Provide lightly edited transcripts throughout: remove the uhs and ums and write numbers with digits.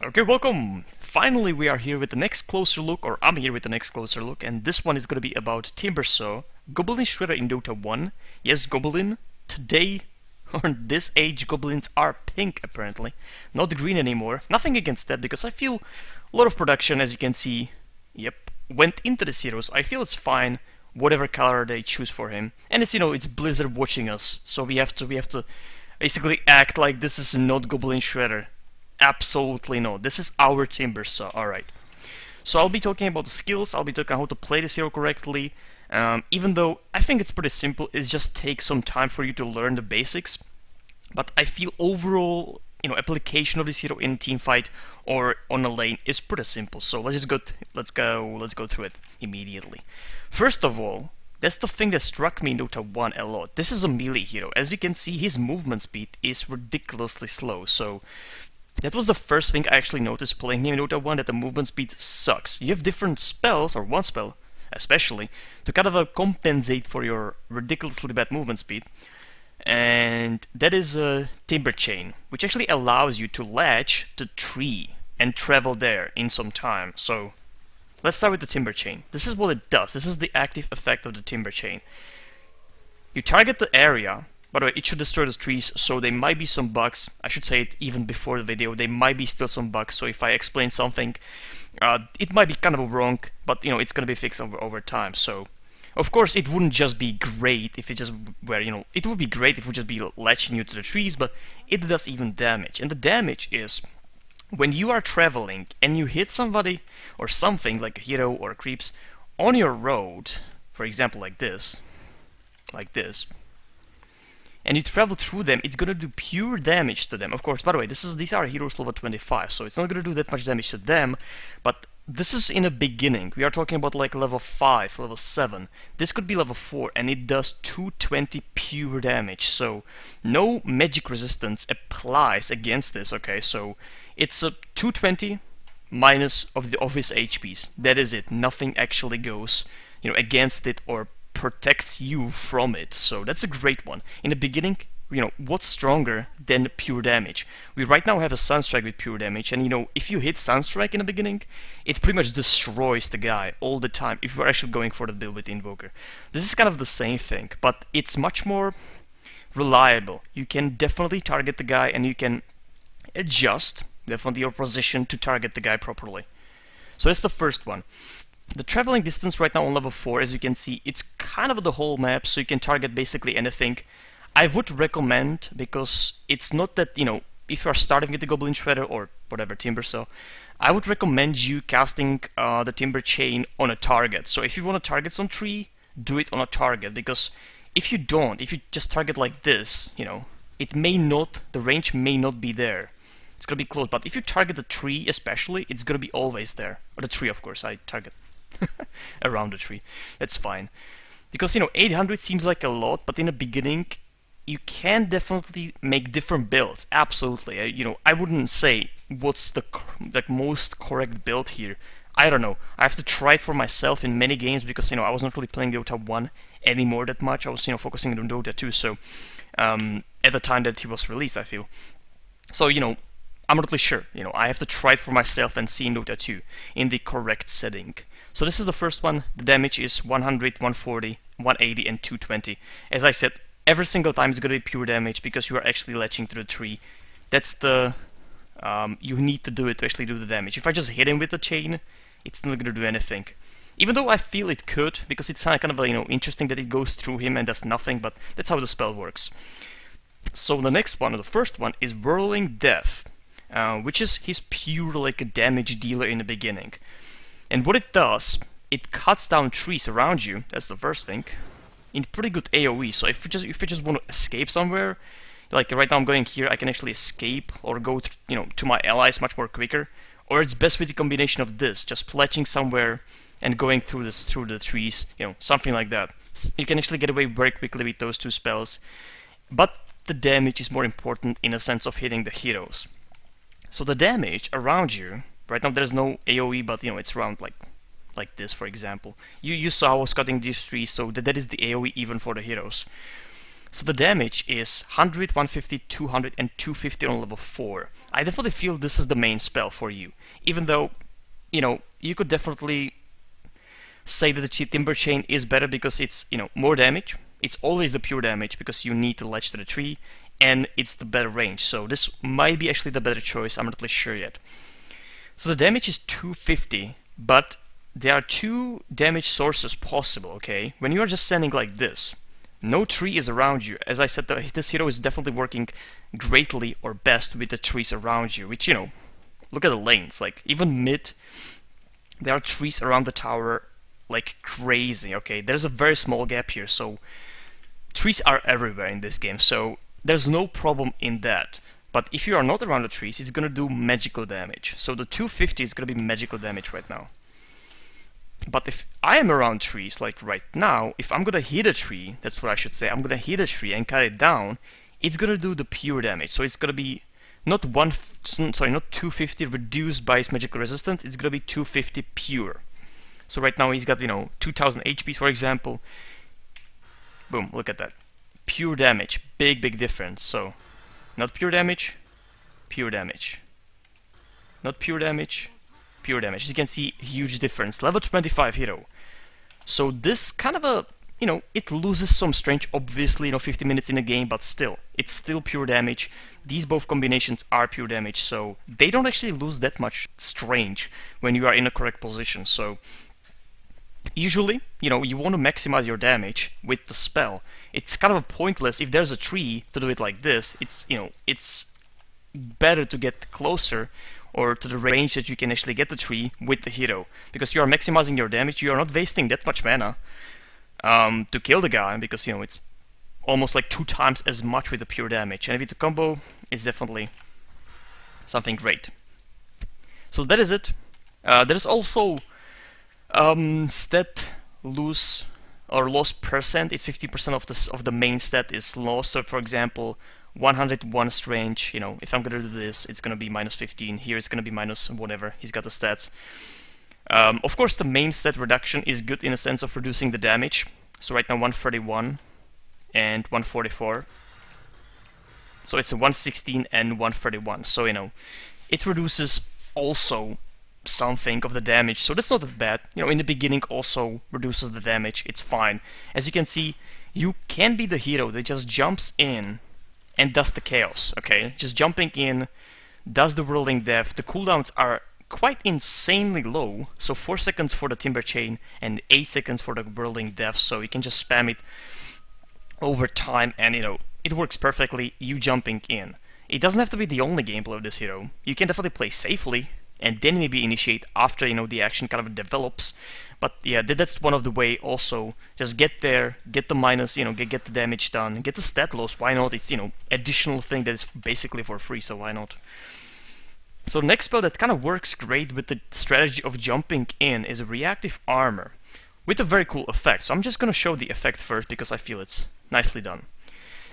Okay, welcome! Finally we are here with the next closer look, or I'm here with the next closer look, and this one is gonna be about Timbersaw, Goblin Shredder in Dota 1. Yes, Goblin. Today, or in this age, Goblins are pink apparently. Not green anymore. Nothing against that, because I feel a lot of production, as you can see, went into this hero, so I feel it's fine, whatever color they choose for him. And it's, it's Blizzard watching us, so we have to basically act like this is not Goblin Shredder. Absolutely no. This is our Timbersaw. Alright. So I'll be talking about the skills, I'll be talking how to play this hero correctly. Even though I think it's pretty simple, it just takes some time for you to learn the basics. But I feel overall, application of this hero in a team fight or on a lane is pretty simple. So let's go through it immediately. First of all, that's the thing that struck me in Dota 1 a lot. This is a melee hero. As you can see, his movement speed is ridiculously slow. So that was the first thing I actually noticed playing him in Dota 1, that the movement speed sucks. You have different spells, or one spell especially, to kind of compensate for your ridiculously bad movement speed. And that is a Timber Chain, which actually allows you to latch the tree and travel there in some time. So let's start with the Timber Chain. This is what it does. This is the active effect of the Timber Chain. You target the area. By the way, it should destroy the trees, so there might be some bugs. I should say it even before the video. There might be still some bugs, so if I explain something, it might be kind of wrong, but it's gonna be fixed over time. So, of course, it wouldn't just be great if it just were, it would be great if it would just be latching you to the trees, but it does even damage. And the damage is when you are traveling and you hit somebody or something like a hero or creeps on your road, for example, like this. And you travel through them, it's gonna do pure damage to them. Of course, by the way, these are heroes level 25, so it's not gonna do that much damage to them, but this is in the beginning. We are talking about like level 5, level 7. This could be level 4, and it does 220 pure damage, so no magic resistance applies against this, okay? So it's a 220 minus of his HPs. That is it. Nothing actually goes, against it or protects you from it, so that's a great one. In the beginning, what's stronger than pure damage? We right now have a Sunstrike with pure damage, and if you hit Sunstrike in the beginning, it pretty much destroys the guy all the time if you're actually going for the build with Invoker. This is kind of the same thing, but it's much more reliable. You can definitely target the guy, and you can adjust definitely your position to target the guy properly. So that's the first one. The traveling distance right now on level 4, as you can see, it's kind of the whole map, so you can target basically anything. I would recommend, because it's not that, if you are starting with the Goblin Shredder or whatever, Timbersaw, I would recommend you casting the Timber Chain on a target. So if you want to target some tree, do it on a target, because if you don't, if you just target like this, the range may not be there. It's gonna be close, but if you target the tree especially, it's gonna be always there. Or the tree, of course, I target around the tree. That's fine. Because, 800 seems like a lot, but in the beginning, you can definitely make different builds. Absolutely. I wouldn't say what's the most correct build here. I don't know. I have to try it for myself in many games because, I was not really playing Dota 1 anymore that much. I was, focusing on Dota 2, so at the time that he was released, I feel. So, I'm not really sure. I have to try it for myself and see in Dota 2 in the correct setting. So this is the first one. The damage is 100, 140, 180, and 220. As I said, every single time it's going to be pure damage because you are actually latching to the tree. That's the... you need to do it to actually do the damage. If I just hit him with the chain, it's not going to do anything. Even though I feel it could, because it's kind of interesting that it goes through him and does nothing, but that's how the spell works. So the next one, or the first one, is Whirling Death, which is he's pure like a damage dealer in the beginning. And what it does, it cuts down trees around you, that's the first thing, in pretty good AoE. So if you just want to escape somewhere, like right now I'm going here, I can actually escape or go to my allies much more quicker. Or it's best with the combination of this, just pledging somewhere and going through the trees, something like that. You can actually get away very quickly with those two spells. But the damage is more important in a sense of hitting the heroes. So the damage around you, right now there's no AoE, but it's around like this, for example. You saw I was cutting these trees, so that is the AoE even for the heroes. So the damage is 100, 150, 200, and 250 on level 4. I definitely feel this is the main spell for you. Even though, you know, you could definitely say that the Timber Chain is better because it's, you know, more damage. It's always the pure damage because you need to latch to the tree, and it's the better range. So this might be actually the better choice. I'm not really sure yet. So the damage is 250, but there are two damage sources possible, okay? When you are just standing like this, no tree is around you. As I said, this hero is definitely working greatly or best with the trees around you, which, you know, look at the lanes. Like, even mid, there are trees around the tower like crazy, okay? There's a very small gap here, so trees are everywhere in this game, so there's no problem in that. But if you are not around the trees, it's gonna do magical damage. So the 250 is gonna be magical damage right now. But if I am around trees, like right now, if I'm gonna hit a tree, that's what I should say, I'm gonna hit a tree and cut it down, it's gonna do the pure damage. So it's gonna be not 250 reduced by its magical resistance, it's gonna be 250 pure. So right now he's got, you know, 2000 HP, for example. Boom, look at that. Pure damage, big difference. So, not pure damage, pure damage. Not pure damage, pure damage. As you can see, huge difference. Level 25 hero. So this kind of a, you know, it loses some strength, obviously, you know, 50 minutes in a game, but still, it's still pure damage. These both combinations are pure damage, so they don't actually lose that much strength when you are in a correct position. So usually, you know, you want to maximize your damage with the spell. It's kind of pointless if there's a tree to do it like this. It's, you know, it's better to get closer or to the range that you can actually get the tree with the hero, because you are maximizing your damage. You are not wasting that much mana to kill the guy, because, you know, it's almost like 2 times as much with the pure damage. And with the combo, it's definitely something great. So that is it. There's also stat lose or loss percent. It's 50% of the main stat is lost. So for example, 101 strength, you know, if I'm gonna do this, it's gonna be minus 15. Here it's gonna be minus whatever. He's got the stats. Of course, the main stat reduction is good in a sense of reducing the damage. So right now 131 and 144. So it's a 116 and 131. So, you know, it reduces also something of the damage, so that's not that bad. You know, in the beginning also reduces the damage, it's fine. As you can see, you can be the hero that just jumps in and does the chaos, okay? Just jumping in, does the Whirling Death. The cooldowns are quite insanely low, so 4 seconds for the Timber Chain and 8 seconds for the Whirling Death, so you can just spam it over time and, you know, it works perfectly, you jumping in. It doesn't have to be the only gameplay of this hero. You can definitely play safely and then maybe initiate after, you know, the action kind of develops. But yeah, that's one of the way also. Just get there, get the minus, you know, get the damage done, get the stat loss, why not? It's, you know, additional thing that is basically for free, so why not? So the next spell that kind of works great with the strategy of jumping in is a Reactive Armor with a very cool effect. So I'm just gonna show the effect first because I feel it's nicely done.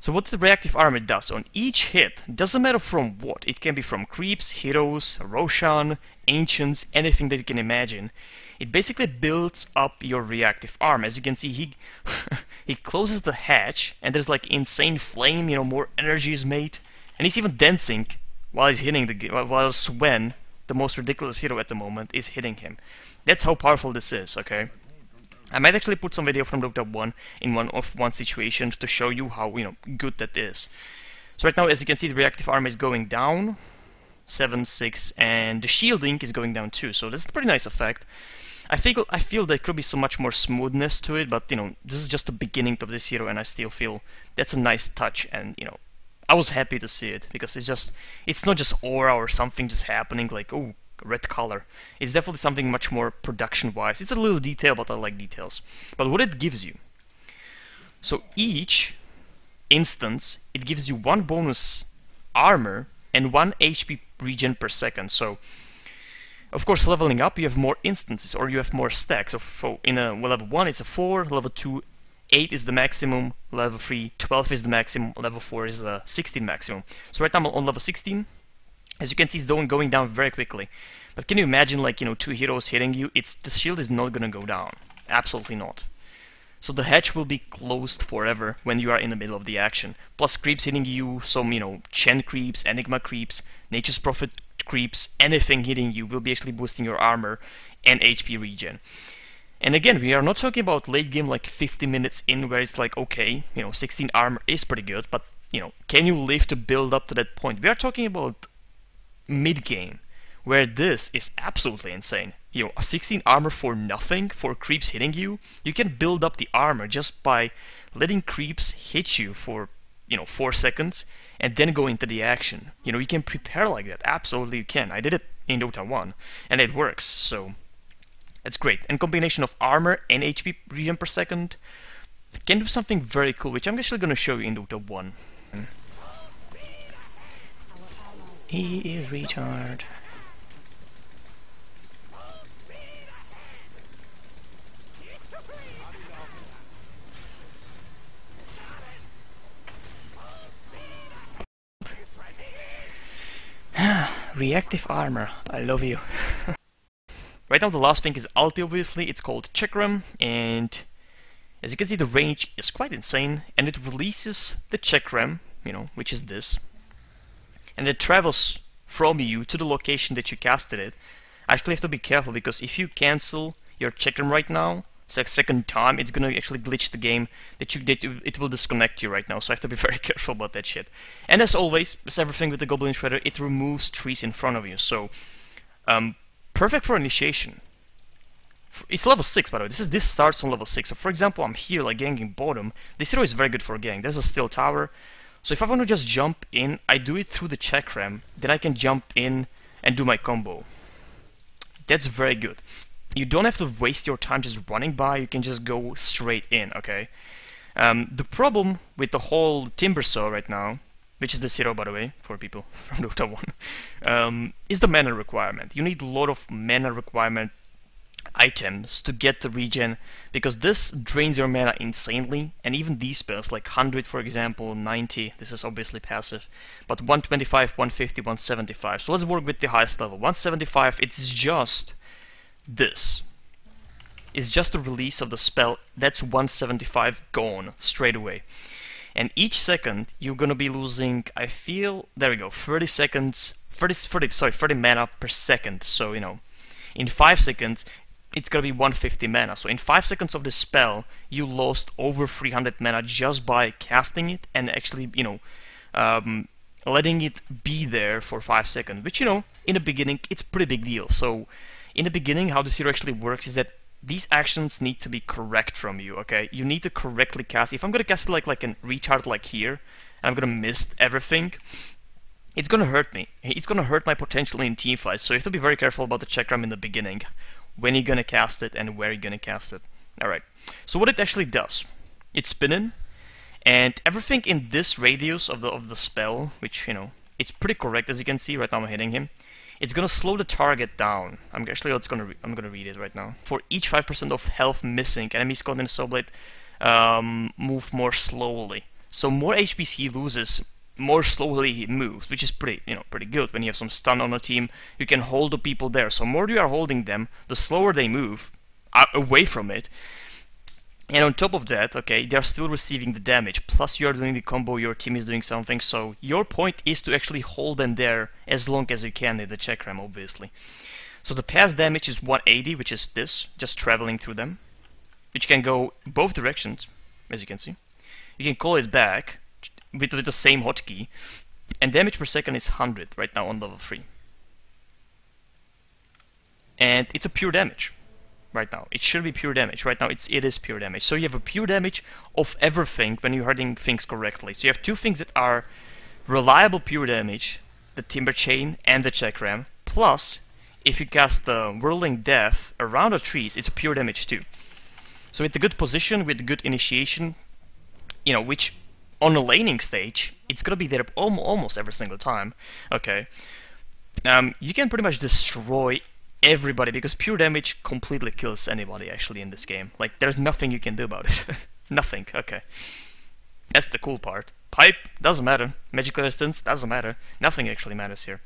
So what the Reactive Armor does, on each hit, doesn't matter from what, it can be from creeps, heroes, Roshan, ancients, anything that you can imagine. It basically builds up your reactive armor. As you can see, he he closes the hatch and there's like insane flame, you know, more energy is made. And he's even dancing while he's hitting while Sven, the most ridiculous hero at the moment, is hitting him. That's how powerful this is, okay? I might actually put some video from Dota 1 in one situation to show you how, you know, good that is. So right now, as you can see, the reactive armor is going down 7, 6, and the shielding is going down too. So that's a pretty nice effect. I feel there could be so much more smoothness to it, but, you know, this is just the beginning of this hero, and I still feel that's a nice touch. And, you know, I was happy to see it because it's not just aura or something just happening like, oh, red color. It's definitely something much more production-wise. It's a little detail, but I like details. But what it gives you, so each instance, it gives you 1 bonus armor and 1 HP regen per second. So, of course, leveling up, you have more instances, or you have more stacks. So in a level 1, it's a 4, level 2, 8 is the maximum, level 3, 12 is the maximum, level 4 is a 16 maximum. So right now I'm on level 16. As you can see, it's going down very quickly. But can you imagine, like, you know, 2 heroes hitting you? The shield is not gonna go down. Absolutely not. So the hatch will be closed forever when you are in the middle of the action. Plus creeps hitting you, some, Chen creeps, Enigma creeps, Nature's Prophet creeps, anything hitting you will be actually boosting your armor and HP regen. And again, we are not talking about late game like 50 minutes in where it's like, okay, 16 armor is pretty good, but, can you live to build up to that point? We are talking about mid game, where this is absolutely insane. A 16 armor for nothing, for creeps hitting you. You can build up the armor just by letting creeps hit you for, 4 seconds, and then go into the action. You can prepare like that. Absolutely you can. I did it in Dota 1, and it works, so that's great. And combination of armor and HP regen per second can do something very cool, which I'm actually going to show you in Dota 1. He is retard. Reactive armor, I love you. Right now the last thing is ulti, obviously. It's called Chakram, and as you can see the range is quite insane, and it releases the Chakram, which is this, and it travels from you to the location that you casted it. I actually have to be careful, because if you cancel your Chakram right now, second time, it's gonna actually glitch the game, it will disconnect you right now, so I have to be very careful about that shit. And as always, as everything with the Goblin Shredder, it removes trees in front of you, so perfect for initiation. It's level 6, by the way. This starts on level 6. So for example, I'm here like ganking bottom. This hero is very good for gang. There's a steel tower. So if I want to just jump in, I do it through the Chakram. Then I can jump in and do my combo. That's very good. You don't have to waste your time just running by. You can just go straight in, okay? The problem with the whole Timbersaw right now, which is this hero, by the way, for people from Dota 1, is the mana requirement. You need a lot of mana requirement items to get the regen, because this drains your mana insanely, and even these spells, like 100 for example, 90, this is obviously passive, but 125, 150, 175. So let's work with the highest level. 175, it's just this. It's just the release of the spell. That's 175 gone straight away. And each second you're gonna be losing, I feel, there we go, 30 seconds, 30 mana per second. So, in 5 seconds, it's gonna be 150 mana. So in 5 seconds of the spell, you lost over 300 mana just by casting it and actually, letting it be there for 5 seconds. Which, in the beginning, it's a pretty big deal. So in the beginning, how this hero actually works is that these actions need to be correct from you, okay? You need to correctly cast. If I'm gonna cast it like a retard like here, and I'm gonna miss everything, it's gonna hurt me. It's gonna hurt my potential in teamfights, so you have to be very careful about the Chakram in the beginning. When you're gonna cast it and where you're gonna cast it. Alright, so what it actually does, it's spinning, and everything in this radius of the spell, which, it's pretty correct as you can see. Right now I'm hitting him. It's gonna slow the target down. I'm gonna read it right now. For each 5% of health missing, enemies caught in Soul Blade move more slowly. So more HPs he loses, more slowly he moves, which is pretty good. When you have some stun on a team, you can hold the people there. So more you are holding them, the slower they move away from it. And on top of that, okay, they're still receiving the damage. Plus you are doing the combo, your team is doing something. So your point is to actually hold them there as long as you can in the Chakram, obviously. So the pass damage is 180, which is this, just traveling through them. Which can go both directions, as you can see. You can call it back with the same hotkey. And damage per second is 100 right now on level 3. And it's a pure damage. Right now, it should be pure damage. Right now, it is pure damage. So you have a pure damage of everything when you're hurting things correctly. So you have two things that are reliable pure damage: the Timber Chain and the Chakram. Plus, if you cast the Whirling Death around the trees, it's a pure damage too. So with the good position, with the good initiation, which on a laning stage, it's gonna be there almost every single time. Okay, you can pretty much destroy everybody, because pure damage completely kills anybody actually in this game. Like, there's nothing you can do about it. Nothing, okay. That's the cool part. Pipe, doesn't matter. Magical resistance, doesn't matter. Nothing actually matters here.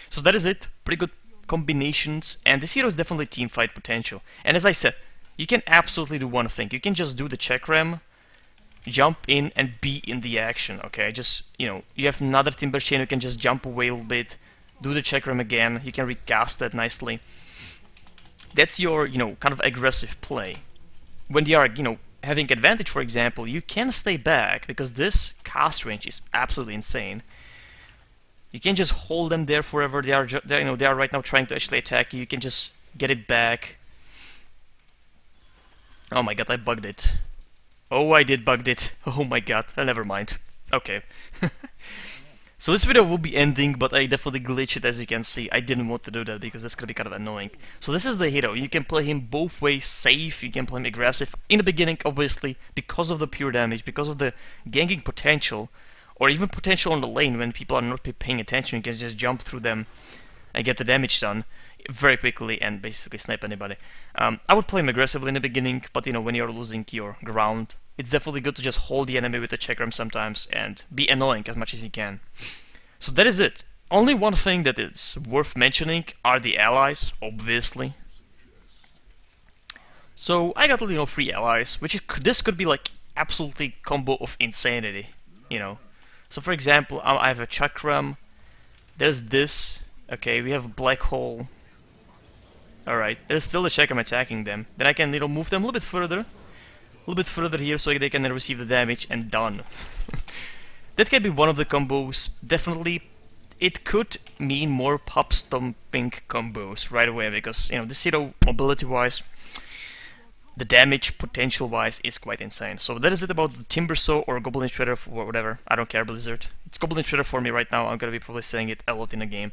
So that is it. Pretty good combinations, and this hero is definitely teamfight potential. And as I said, you can absolutely do one thing. You can just do the Chakram, jump in and be in the action, okay? Just, you have another Timber Chain, you can just jump away a little bit, do the Chakram again, you can recast that nicely. That's your, kind of aggressive play. When they are, having advantage, for example, you can stay back, because this cast range is absolutely insane. You can just hold them there forever. They are, they are right now trying to actually attack you. You can just get it back. Oh my god, I bugged it. Oh, I did bugged it. Oh my god, never mind. Okay. So this video will be ending, but I definitely glitched it, as you can see. I didn't want to do that because that's gonna be kind of annoying. So this is the hero. You can play him both ways, safe, you can play him aggressive. In the beginning, obviously, because of the pure damage, because of the ganking potential, or even potential on the lane when people are not paying attention, you can just jump through them and get the damage done very quickly and basically snipe anybody. I would play him aggressively in the beginning, but when you're losing your ground, it's definitely good to just hold the enemy with the Chakram sometimes and be annoying as much as you can. So that is it. Only one thing that is worth mentioning are the allies, obviously. So I got 3 allies, which this could be like absolutely combo of insanity, So for example, I have a Chakram. There's this. Okay, we have a Black Hole. Alright, there's still a Chakram attacking them. Then I can, move them a little bit further here so they can receive the damage, and done. That can be one of the combos. Definitely, it could mean more pop stomping combos right away, because this hero, mobility-wise, the damage potential-wise is quite insane. So that is it about the Timbersaw or Goblin Shredder or whatever. I don't care, Blizzard. It's Goblin Shredder for me right now. I'm gonna be probably saying it a lot in the game.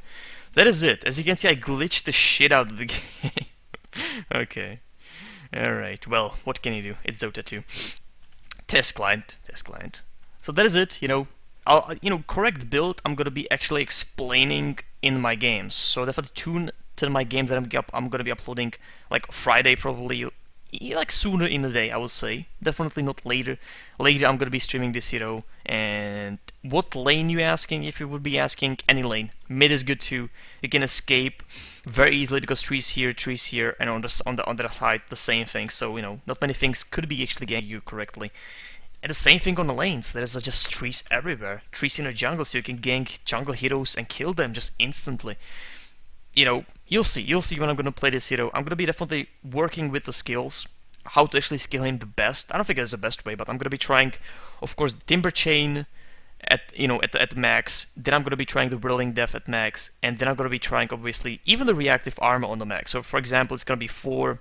That is it. As you can see, I glitched the shit out of the game. Okay. Alright, well, what can you do? It's Dota 2. Test client. So that is it, correct build I'm gonna be actually explaining in my games. So definitely tune to my games that I'm gonna be uploading like Friday probably, like sooner in the day, I would say. Definitely not later. Later I'm gonna be streaming this hero. And what lane you asking? If you would be asking, any lane. Mid is good too. You can escape very easily because trees here, and on the other side the same thing. So not many things could be actually getting you correctly. And the same thing on the lanes. There's just trees everywhere. Trees in the jungle, so you can gank jungle heroes and kill them just instantly. You'll see when I'm gonna play this hero. I'm gonna be definitely working with the skills, how to actually skill him the best. I don't think there's the best way, but I'm gonna be trying, of course, the Timber Chain at max. Then I'm gonna be trying the Whirling Death at max, and then I'm gonna be trying obviously even the Reactive Armor on the max. So for example, it's gonna be 4,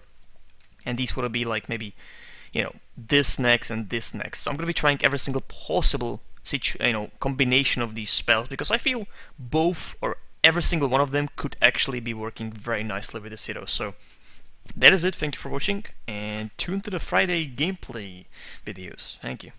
and these would be like maybe this next and this next. So I'm gonna be trying every single possible combination of these spells, because I feel both or every single one of them could actually be working very nicely with this hero. So that is it. Thank you for watching, and tune to the Friday gameplay videos. Thank you.